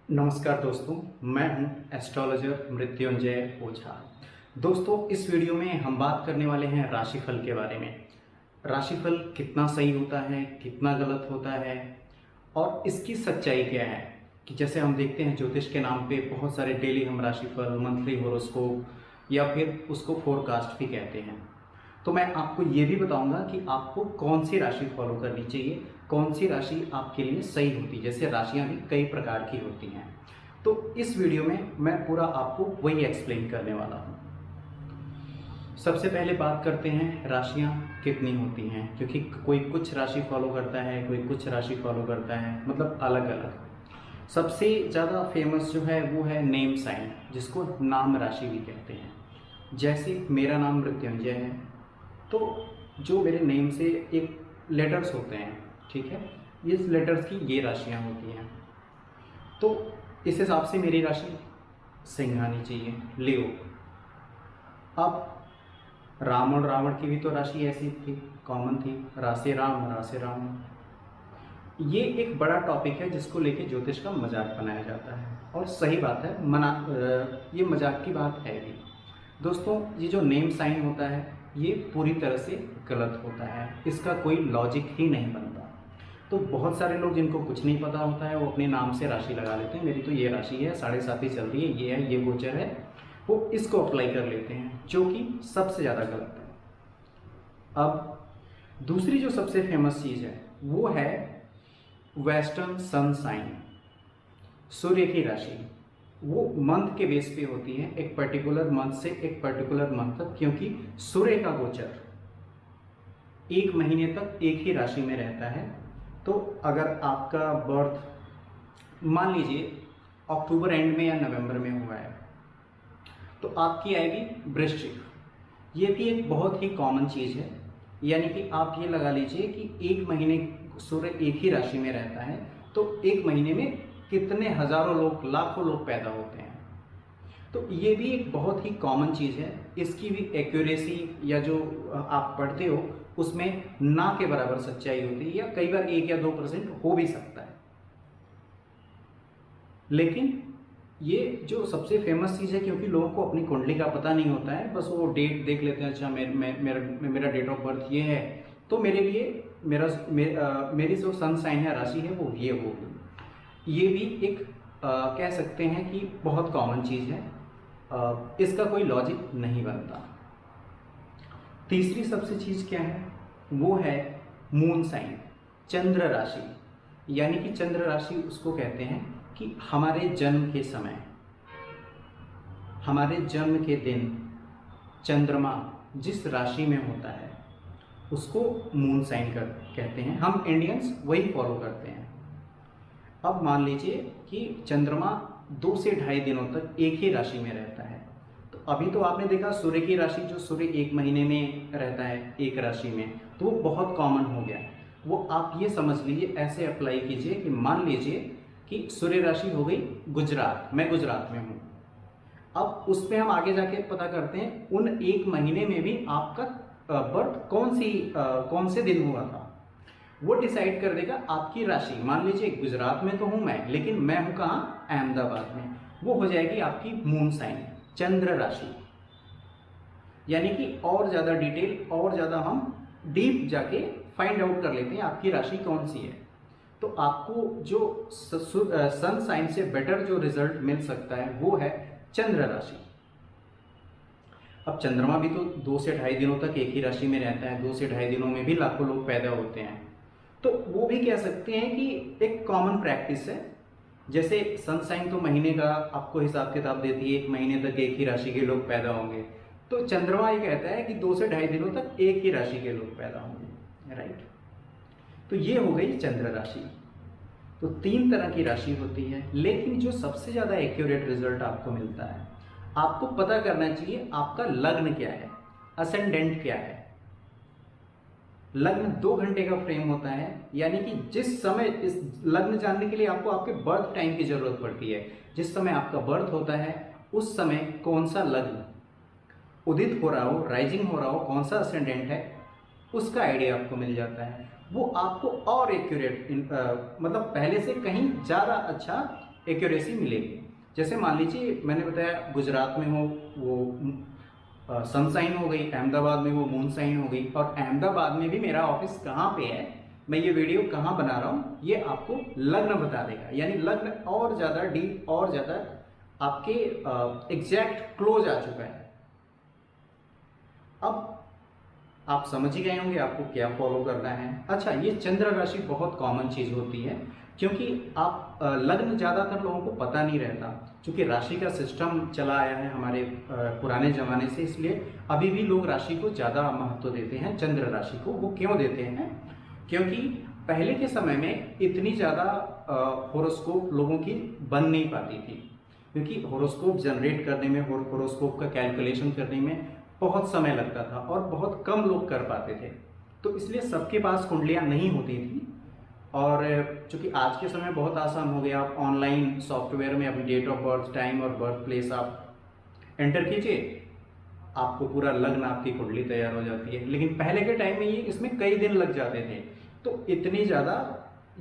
नमस्कार दोस्तों, मैं हूं एस्ट्रोलॉजर मृत्युंजय ओझा। दोस्तों, इस वीडियो में हम बात करने वाले हैं राशिफल के बारे में। राशिफल कितना सही होता है, कितना गलत होता है और इसकी सच्चाई क्या है। कि जैसे हम देखते हैं ज्योतिष के नाम पे बहुत सारे डेली हम राशिफल, मंथली हॉरोस्कोप या फिर उसको फोरकास्ट भी कहते हैं। तो मैं आपको ये भी बताऊंगा कि आपको कौन सी राशि फॉलो करनी चाहिए, कौन सी राशि आपके लिए सही होती है। जैसे राशियां भी कई प्रकार की होती हैं, तो इस वीडियो में मैं पूरा आपको वही एक्सप्लेन करने वाला हूं। सबसे पहले बात करते हैं राशियां कितनी होती हैं, क्योंकि कोई कुछ राशि फॉलो करता है, कोई कुछ राशि फॉलो करता है, मतलब अलग अलग। सबसे ज़्यादा फेमस जो है वो है नेम साइन, जिसको नाम राशि भी कहते हैं। जैसे मेरा नाम मृत्युंजय है, तो जो मेरे नेम से एक लेटर्स होते हैं, ठीक है, इस लेटर्स की ये राशियां होती हैं। तो इस हिसाब से मेरी राशि सिंह आनी चाहिए, लियो। अब राम और रावण की भी तो राशि ऐसी थी, कॉमन थी, राशि राम राशि राम। ये एक बड़ा टॉपिक है जिसको लेके ज्योतिष का मजाक बनाया जाता है, और सही बात है, ये मजाक की बात है भी। दोस्तों, ये जो नेम साइन होता है ये पूरी तरह से गलत होता है, इसका कोई लॉजिक ही नहीं बनता। तो बहुत सारे लोग जिनको कुछ नहीं पता होता है वो अपने नाम से राशि लगा लेते हैं। मेरी तो ये राशि है, 7.5 चल रही है, ये है, ये गोचर है, वो इसको अप्लाई कर लेते हैं, जो कि सबसे ज़्यादा गलत है। अब दूसरी जो सबसे फेमस चीज़ है वो है वेस्टर्न सन साइन, सूर्य की राशि। वो मंथ के बेस पे होती है, एक पर्टिकुलर मंथ से एक पर्टिकुलर मंथ तक, क्योंकि सूर्य का गोचर एक महीने तक एक ही राशि में रहता है। तो अगर आपका बर्थ मान लीजिए अक्टूबर एंड में या नवंबर में हुआ है, तो आपकी आएगी वृश्चिक। ये भी एक बहुत ही कॉमन चीज़ है, यानी कि आप ये लगा लीजिए कि एक महीने सूर्य एक ही राशि में रहता है, तो एक महीने में कितने हजारों लोग, लाखों लोग पैदा होते हैं। तो ये भी एक बहुत ही कॉमन चीज़ है। इसकी भी एक्यूरेसी या जो आप पढ़ते हो उसमें ना के बराबर सच्चाई होती है, या कई बार 1 या 2% हो भी सकता है। लेकिन ये जो सबसे फेमस चीज़ है, क्योंकि लोगों को अपनी कुंडली का पता नहीं होता है, बस वो डेट देख लेते हैं, अच्छा मेरा डेट ऑफ बर्थ ये है, तो मेरे लिए मेरी जो सन साइन है, राशि है, वो ये होगी। ये भी एक कह सकते हैं कि बहुत कॉमन चीज़ है, इसका कोई लॉजिक नहीं बनता। तीसरी सबसे चीज़ क्या है, वो है मून साइन, चंद्र राशि। यानी कि चंद्र राशि उसको कहते हैं कि हमारे जन्म के समय, हमारे जन्म के दिन चंद्रमा जिस राशि में होता है उसको मून साइन कहते हैं। हम इंडियंस वही फॉलो करते हैं। अब मान लीजिए कि चंद्रमा 2 से ढाई दिनों तक एक ही राशि में रहता है। तो अभी तो आपने देखा सूर्य की राशि, जो सूर्य एक महीने में रहता है एक राशि में, तो वो बहुत कॉमन हो गया। वो आप ये समझ लीजिए, ऐसे अप्लाई कीजिए कि मान लीजिए कि सूर्य राशि हो गई गुजरात, मैं गुजरात में हूँ। अब उस पर हम आगे जाके पता करते हैं उन एक महीने में भी आपका बर्थ कौन से दिन हुआ था, वो डिसाइड कर देगा आपकी राशि। मान लीजिए गुजरात में तो हूं मैं, लेकिन मैं हूं कहाँ, अहमदाबाद में, वो हो जाएगी आपकी मून साइन, चंद्र राशि। यानी कि और ज्यादा डिटेल, और ज्यादा हम डीप जाके फाइंड आउट कर लेते हैं आपकी राशि कौन सी है। तो आपको जो सन साइन से बेटर जो रिजल्ट मिल सकता है वो है चंद्र राशि। अब चंद्रमा भी तो 2 से ढाई दिनों तक एक ही राशि में रहता है, 2 से ढाई दिनों में भी लाखों लोग पैदा होते हैं। तो वो भी कह सकते हैं कि एक कॉमन प्रैक्टिस है। जैसे सन साइन तो महीने का आपको हिसाब किताब देती है, एक महीने तक एक ही राशि के लोग पैदा होंगे, तो चंद्रमा ये कहता है कि 2 से ढाई दिनों तक एक ही राशि के लोग पैदा होंगे, राइट। तो ये हो गई चंद्र राशि। तो 3 तरह की राशि होती है, लेकिन जो सबसे ज्यादा एक्यूरेट रिजल्ट आपको मिलता है, आपको पता करना चाहिए आपका लग्न क्या है, असेंडेंट क्या है। लग्न 2 घंटे का फ्रेम होता है, यानी कि जिस समय, इस लग्न जानने के लिए आपको आपके बर्थ टाइम की जरूरत पड़ती है। जिस समय आपका बर्थ होता है उस समय कौन सा लग्न उदित हो रहा हो, राइजिंग हो रहा हो, कौन सा असेंडेंट है, उसका आइडिया आपको मिल जाता है। वो आपको और एक्यूरेट मतलब पहले से कहीं ज़्यादा अच्छा एक्यूरेसी मिलेगी। जैसे मान लीजिए मैंने बताया गुजरात में हो वो सनसाइन हो गई, अहमदाबाद में वो मून साइन हो गई, और अहमदाबाद में भी मेरा ऑफिस कहाँ पे है, मैं ये वीडियो कहाँ बना रहा हूँ, ये आपको लग्न बता देगा। यानी लग्न और ज़्यादा डीप और ज़्यादा आपके एग्जैक्ट क्लोज आ चुका है। अब आप समझ ही गए होंगे आपको क्या फॉलो करना है। अच्छा, ये चंद्र राशि बहुत कॉमन चीज़ होती है, क्योंकि आप लग्न ज़्यादातर लोगों को पता नहीं रहता, क्योंकि राशि का सिस्टम चला आया है हमारे पुराने ज़माने से, इसलिए अभी भी लोग राशि को ज़्यादा महत्व देते हैं, चंद्र राशि को। वो क्यों देते हैं? क्योंकि पहले के समय में इतनी ज़्यादा होरोस्कोप लोगों की बन नहीं पाती थी, क्योंकि होरोस्कोप जनरेट करने में, होरोस्कोप का कैलकुलेशन करने में बहुत समय लगता था और बहुत कम लोग कर पाते थे। तो इसलिए सबके पास कुंडलियाँ नहीं होती थी। और चूँकि आज के समय बहुत आसान हो गया, आप ऑनलाइन सॉफ्टवेयर में अपनी डेट ऑफ बर्थ, टाइम और बर्थ प्लेस आप एंटर कीजिए, आपको पूरा लग्न, आपकी कुंडली तैयार हो जाती है। लेकिन पहले के टाइम में ये इसमें कई दिन लग जाते थे, तो इतनी ज़्यादा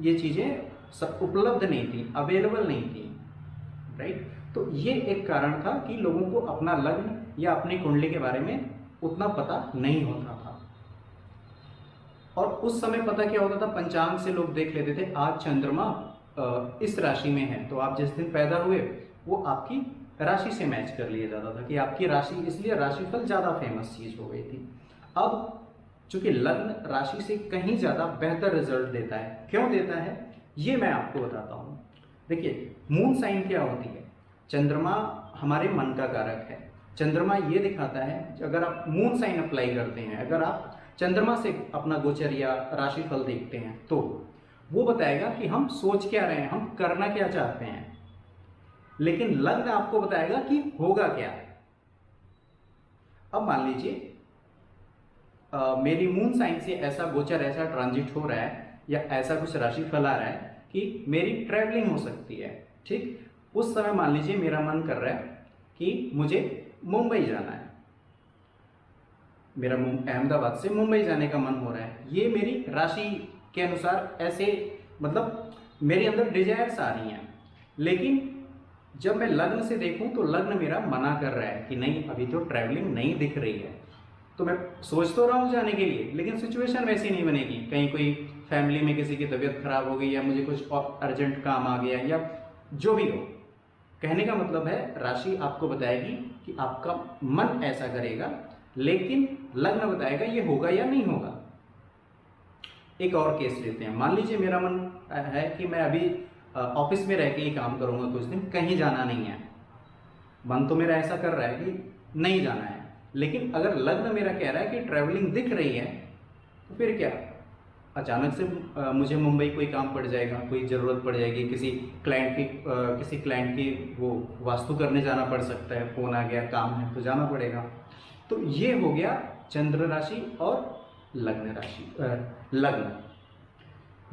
ये चीज़ें सब उपलब्ध नहीं थी, अवेलेबल नहीं थी, राइट। तो ये एक कारण था कि लोगों को अपना लग्न या अपनी कुंडली के बारे में उतना पता नहीं होता था। और उस समय पता क्या होता था, पंचांग से लोग देख लेते थे, आज चंद्रमा इस राशि में है, तो आप जिस दिन पैदा हुए वो आपकी राशि से मैच कर लिया जाता था कि आपकी राशि, इसलिए राशिफल ज़्यादा फेमस चीज़ हो गई थी। अब चूंकि लग्न राशि से कहीं ज़्यादा बेहतर रिजल्ट देता है। क्यों देता है ये मैं आपको बताता हूँ। देखिए, मून साइन क्या होती है? चंद्रमा हमारे मन का कारक है। चंद्रमा ये दिखाता है, अगर आप मून साइन अप्लाई करते हैं, अगर आप चंद्रमा से अपना गोचर या राशिफल देखते हैं, तो वो बताएगा कि हम सोच क्या रहे हैं, हम करना क्या चाहते हैं। लेकिन लग्न आपको बताएगा कि होगा क्या। अब मान लीजिए मेरी मून साइन से ऐसा गोचर, ऐसा ट्रांजिट हो रहा है, या ऐसा कुछ राशिफल आ रहा है कि मेरी ट्रैवलिंग हो सकती है, ठीक। उस समय मान लीजिए मेरा मन कर रहा है कि मुझे मुंबई जाना है, मेरा अहमदाबाद से मुंबई जाने का मन हो रहा है। ये मेरी राशि के अनुसार ऐसे, मतलब मेरे अंदर डिजायर्स आ रही हैं। लेकिन जब मैं लग्न से देखूं तो लग्न मेरा मना कर रहा है कि नहीं, अभी तो ट्रैवलिंग नहीं दिख रही है। तो मैं सोच तो रहा हूँ जाने के लिए, लेकिन सिचुएशन वैसी नहीं बनेगी। कहीं कोई फैमिली में किसी की तबीयत खराब हो गई, या मुझे कुछ और अर्जेंट काम आ गया, या जो भी हो। कहने का मतलब है, राशि आपको बताएगी कि आपका मन ऐसा करेगा, लेकिन लग्न बताएगा ये होगा या नहीं होगा। एक और केस लेते हैं। मान लीजिए मेरा मन है कि मैं अभी ऑफिस में रह के ही काम करूंगा कुछ दिन, कहीं जाना नहीं है। मन तो मेरा ऐसा कर रहा है कि नहीं जाना है, लेकिन अगर लग्न मेरा कह रहा है कि ट्रैवलिंग दिख रही है, तो फिर क्या, अचानक से मुझे मुंबई कोई काम पड़ जाएगा, कोई ज़रूरत पड़ जाएगी, किसी क्लाइंट की वो वास्तु करने जाना पड़ सकता है, फ़ोन आ गया, काम है तो जाना पड़ेगा। तो ये हो गया चंद्र राशि और लग्न राशि।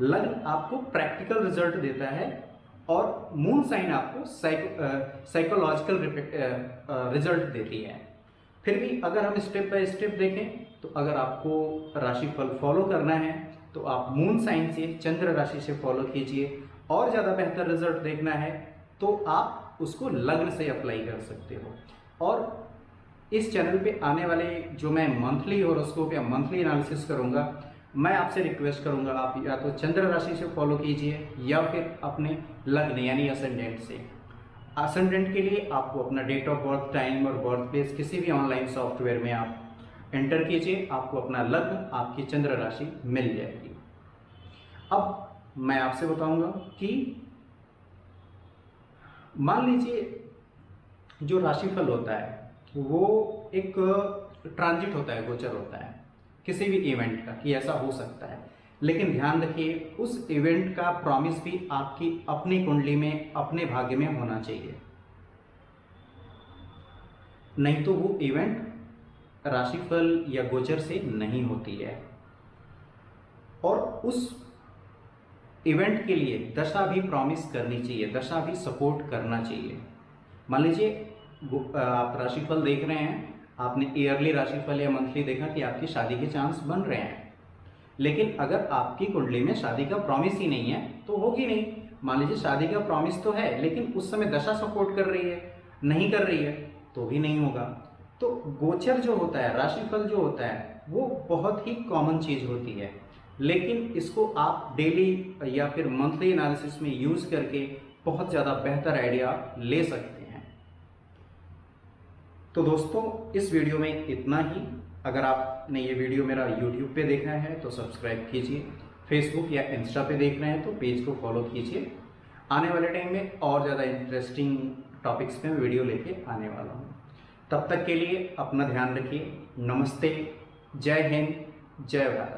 लग्न आपको प्रैक्टिकल रिजल्ट देता है, और मून साइन आपको साइकोलॉजिकल रिजल्ट देती है। फिर भी अगर हम स्टेप बाय स्टेप देखें, तो अगर आपको राशिफल फॉलो करना है तो आप मून साइन से, चंद्र राशि से फॉलो कीजिए। और ज़्यादा बेहतर रिजल्ट देखना है तो आप उसको लग्न से अप्लाई कर सकते हो। और इस चैनल पे आने वाले जो मैं मंथली हॉरोस्कोप या मंथली एनालिसिस करूँगा, मैं आपसे रिक्वेस्ट करूँगा आप या तो चंद्र राशि से फॉलो कीजिए, या फिर अपने लग्न यानी असेंडेंट से। असेंडेंट के लिए आपको अपना डेट ऑफ बर्थ, टाइम और बर्थ प्लेस किसी भी ऑनलाइन सॉफ्टवेयर में आप एंटर कीजिए, आपको अपना लग्न, आपकी चंद्र राशि मिल जाएगी। अब मैं आपसे बताऊंगा कि मान लीजिए जो राशिफल होता है वो एक ट्रांजिट होता है, गोचर होता है किसी भी इवेंट का कि ऐसा हो सकता है। लेकिन ध्यान रखिए, उस इवेंट का प्रॉमिस भी आपकी अपनी कुंडली में, अपने भाग्य में होना चाहिए, नहीं तो वो इवेंट राशिफल या गोचर से नहीं होती है। और उस इवेंट के लिए दशा भी प्रॉमिस करनी चाहिए, दशा भी सपोर्ट करना चाहिए। मान लीजिए आप राशिफल देख रहे हैं, आपने ईयरली राशिफल या मंथली देखा कि आपकी शादी के चांस बन रहे हैं, लेकिन अगर आपकी कुंडली में शादी का प्रॉमिस ही नहीं है तो होगी नहीं। मान लीजिए शादी का प्रॉमिस तो है, लेकिन उस समय दशा सपोर्ट कर रही है, नहीं कर रही है, तो भी नहीं होगा। तो गोचर जो होता है, राशिफल जो होता है, वो बहुत ही कॉमन चीज़ होती है, लेकिन इसको आप डेली या फिर मंथली एनालिसिस में यूज़ करके बहुत ज़्यादा बेहतर आइडिया ले सकते हैं। तो दोस्तों, इस वीडियो में इतना ही। अगर आपने ये वीडियो मेरा YouTube पे देखा है तो सब्सक्राइब कीजिए, फेसबुक या इंस्टा पे देख रहे हैं तो पेज को फॉलो कीजिए। आने वाले टाइम में और ज़्यादा इंटरेस्टिंग टॉपिक्स पे मैं वीडियो लेके आने वाला हूँ। तब तक के लिए अपना ध्यान रखिए। नमस्ते, जय हिंद, जय भारत।